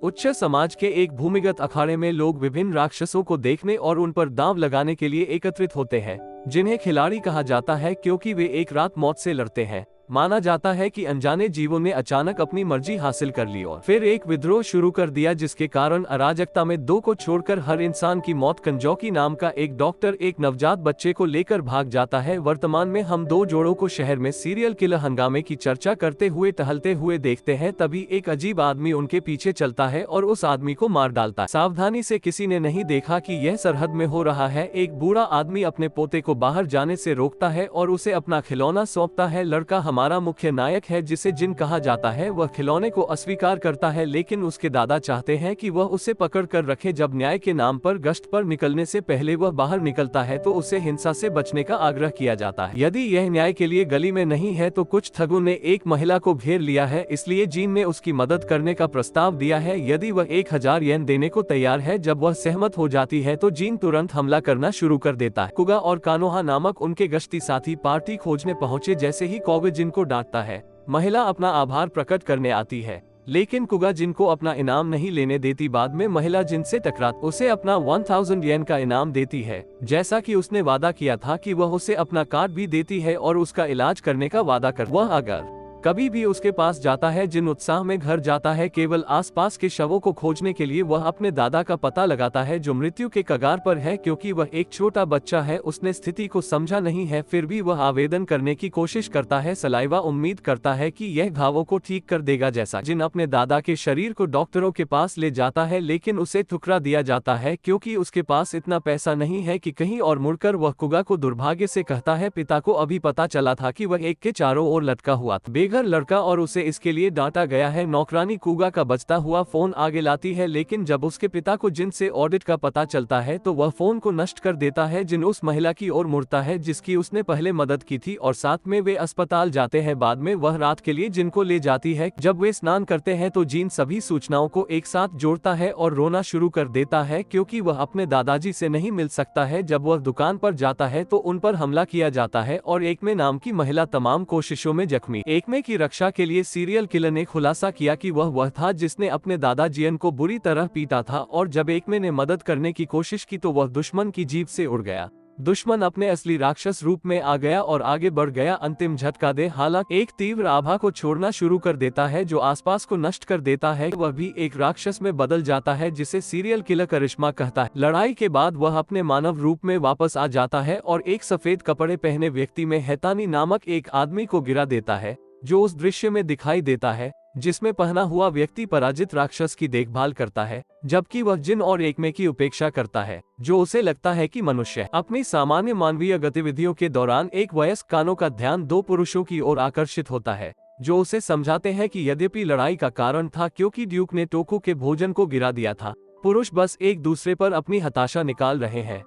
उच्च समाज के एक भूमिगत अखाड़े में लोग विभिन्न राक्षसों को देखने और उन पर दांव लगाने के लिए एकत्रित होते हैं, जिन्हें खिलाड़ी कहा जाता है क्योंकि वे एक रात मौत से लड़ते हैं। माना जाता है कि अनजाने जीवों ने अचानक अपनी मर्जी हासिल कर ली और फिर एक विद्रोह शुरू कर दिया, जिसके कारण अराजकता में दो को छोड़कर हर इंसान की मौत। कंजौकी नाम का एक डॉक्टर एक नवजात बच्चे को लेकर भाग जाता है। वर्तमान में हम दो जोड़ों को शहर में सीरियल किलर हंगामे की चर्चा करते हुए टहलते हुए देखते हैं। तभी एक अजीब आदमी उनके पीछे चलता है और उस आदमी को मार डालता है। सावधानी से किसी ने नहीं देखा कि यह सरहद में हो रहा है। एक बूढ़ा आदमी अपने पोते को बाहर जाने से रोकता है और उसे अपना खिलौना सौंपता है। लड़का हमारा मुख्य नायक है, जिसे जिन कहा जाता है, वह खिलौने को अस्वीकार करता है, लेकिन उसके दादा चाहते हैं कि वह उसे पकड़ कर रखे। जब न्याय के नाम पर गश्त पर निकलने से पहले वह बाहर निकलता है तो उसे हिंसा से बचने का आग्रह किया जाता है। यदि यह न्याय के लिए गली में नहीं है तो कुछ ठगों ने एक महिला को घेर लिया है, इसलिए जीन ने उसकी मदद करने का प्रस्ताव दिया है। यदि वह 1000 येन देने को तैयार है। जब वह सहमत हो जाती है तो जीन तुरंत हमला करना शुरू कर देता है। कुगा और कानोहा नामक उनके गश्ती साथी पार्टी खोजने पहुंचे। जैसे ही कौवे जिन को डांटता है, महिला अपना आभार प्रकट करने आती है, लेकिन कुगा जिन को अपना इनाम नहीं लेने देती। बाद में महिला जिन से टकराती उसे अपना 1000 येन का इनाम देती है, जैसा कि उसने वादा किया था कि वह उसे अपना कार्ड भी देती है और उसका इलाज करने का वादा कर। वह अगर कभी भी उसके पास जाता है, जिन उत्साह में घर जाता है केवल आसपास के शवों को खोजने के लिए। वह अपने दादा का पता लगाता है जो मृत्यु के कगार पर है, क्योंकि वह एक छोटा बच्चा है। उसने स्थिति को समझा नहीं है, फिर भी वह आवेदन करने की कोशिश करता है। सलाइवा उम्मीद करता है कि यह घावों को ठीक कर देगा। जैसा जिन अपने दादा के शरीर को डॉक्टरों के पास ले जाता है, लेकिन उसे ठुकरा दिया जाता है क्योंकि उसके पास इतना पैसा नहीं है कि कहीं और मुड़कर वह कुगा को दुर्भाग्य से कहता है, पिता को अभी पता चला था कि वह एक के चारों ओर लटका हुआ था, घर लड़का, और उसे इसके लिए डांटा गया है। नौकरानी कुगा का बजता हुआ फोन आगे लाती है, लेकिन जब उसके पिता को जिन से ऑडिट का पता चलता है तो वह फोन को नष्ट कर देता है। जिन उस महिला की ओर मुड़ता है जिसकी उसने पहले मदद की थी और साथ में वे अस्पताल जाते हैं। बाद में वह रात के लिए जिन को ले जाती है। जब वे स्नान करते हैं तो जिन सभी सूचनाओं को एक साथ जोड़ता है और रोना शुरू कर देता है क्योंकि वह अपने दादाजी से नहीं मिल सकता है। जब वह दुकान पर जाता है तो उन पर हमला किया जाता है और एकमे नाम की महिला तमाम कोशिशों में जख्मी। एकमे की रक्षा के लिए सीरियल किलर ने खुलासा किया कि वह था जिसने अपने दादा जियन को बुरी तरह पीटा था, और जब एकमे ने मदद करने की कोशिश की तो वह दुश्मन की जीभ से उड़ गया। दुश्मन अपने असली राक्षस रूप में आ गया और आगे बढ़ गया। अंतिम झटका दे हालांकि एक तीव्र आभा को छोड़ना शुरू कर देता है जो आसपास को नष्ट कर देता है। वह भी एक राक्षस में बदल जाता है जिसे सीरियल किलर करिश्मा कहता है। लड़ाई के बाद वह अपने मानव रूप में वापस आ जाता है और एक सफेद कपड़े पहने व्यक्ति में हैतानी नामक एक आदमी को गिरा देता है, जो उस दृश्य में दिखाई देता है जिसमें पहना हुआ व्यक्ति पराजित राक्षस की देखभाल करता है, जबकि वह जिन और एकमे की उपेक्षा करता है, जो उसे लगता है कि मनुष्य अपनी सामान्य मानवीय गतिविधियों के दौरान एक वयस्क कानो का ध्यान दो पुरुषों की ओर आकर्षित होता है, जो उसे समझाते हैं कि यद्यपि लड़ाई का कारण था क्योंकि ड्यूक ने टोकू के भोजन को गिरा दिया था, पुरुष बस एक दूसरे पर अपनी हताशा निकाल रहे हैं।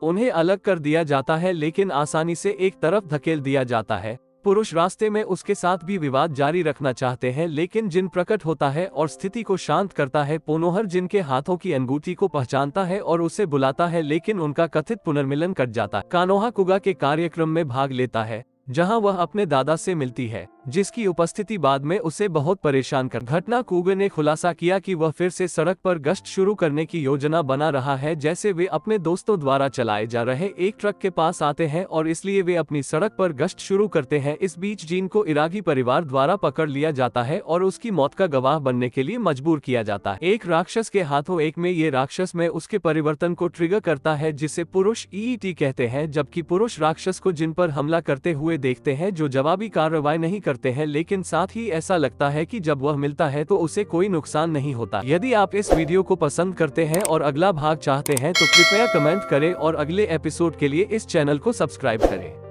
उन्हें अलग कर दिया जाता है लेकिन आसानी से एक तरफ धकेल दिया जाता है। पुरुष रास्ते में उसके साथ भी विवाद जारी रखना चाहते हैं, लेकिन जिन प्रकट होता है और स्थिति को शांत करता है। पोनोहर जिन के हाथों की अंगूठी को पहचानता है और उसे बुलाता है, लेकिन उनका कथित पुनर्मिलन कट जाता है। कानोहा कुगा के कार्यक्रम में भाग लेता है जहां वह अपने दादा से मिलती है, जिसकी उपस्थिति बाद में उसे बहुत परेशान कर। घटना कुगे ने खुलासा किया कि वह फिर से सड़क पर गश्त शुरू करने की योजना बना रहा है। जैसे वे अपने दोस्तों द्वारा चलाए जा रहे एक ट्रक के पास आते हैं और इसलिए वे अपनी सड़क पर गश्त शुरू करते हैं। इस बीच जीन को इराकी परिवार द्वारा पकड़ लिया जाता है और उसकी मौत का गवाह बनने के लिए मजबूर किया जाता है एक राक्षस के हाथों। एक में ये राक्षस में उसके परिवर्तन को ट्रिगर करता है जिसे पुरुष ईईटी कहते हैं, जबकि पुरुष राक्षस को जिन पर हमला करते हुए देखते हैं जो जवाबी कार्रवाई नहीं करते हैं, लेकिन साथ ही ऐसा लगता है कि जब वह मिलता है तो उसे कोई नुकसान नहीं होता। यदि आप इस वीडियो को पसंद करते हैं और अगला भाग चाहते हैं तो कृपया कमेंट करें और अगले एपिसोड के लिए इस चैनल को सब्सक्राइब करें।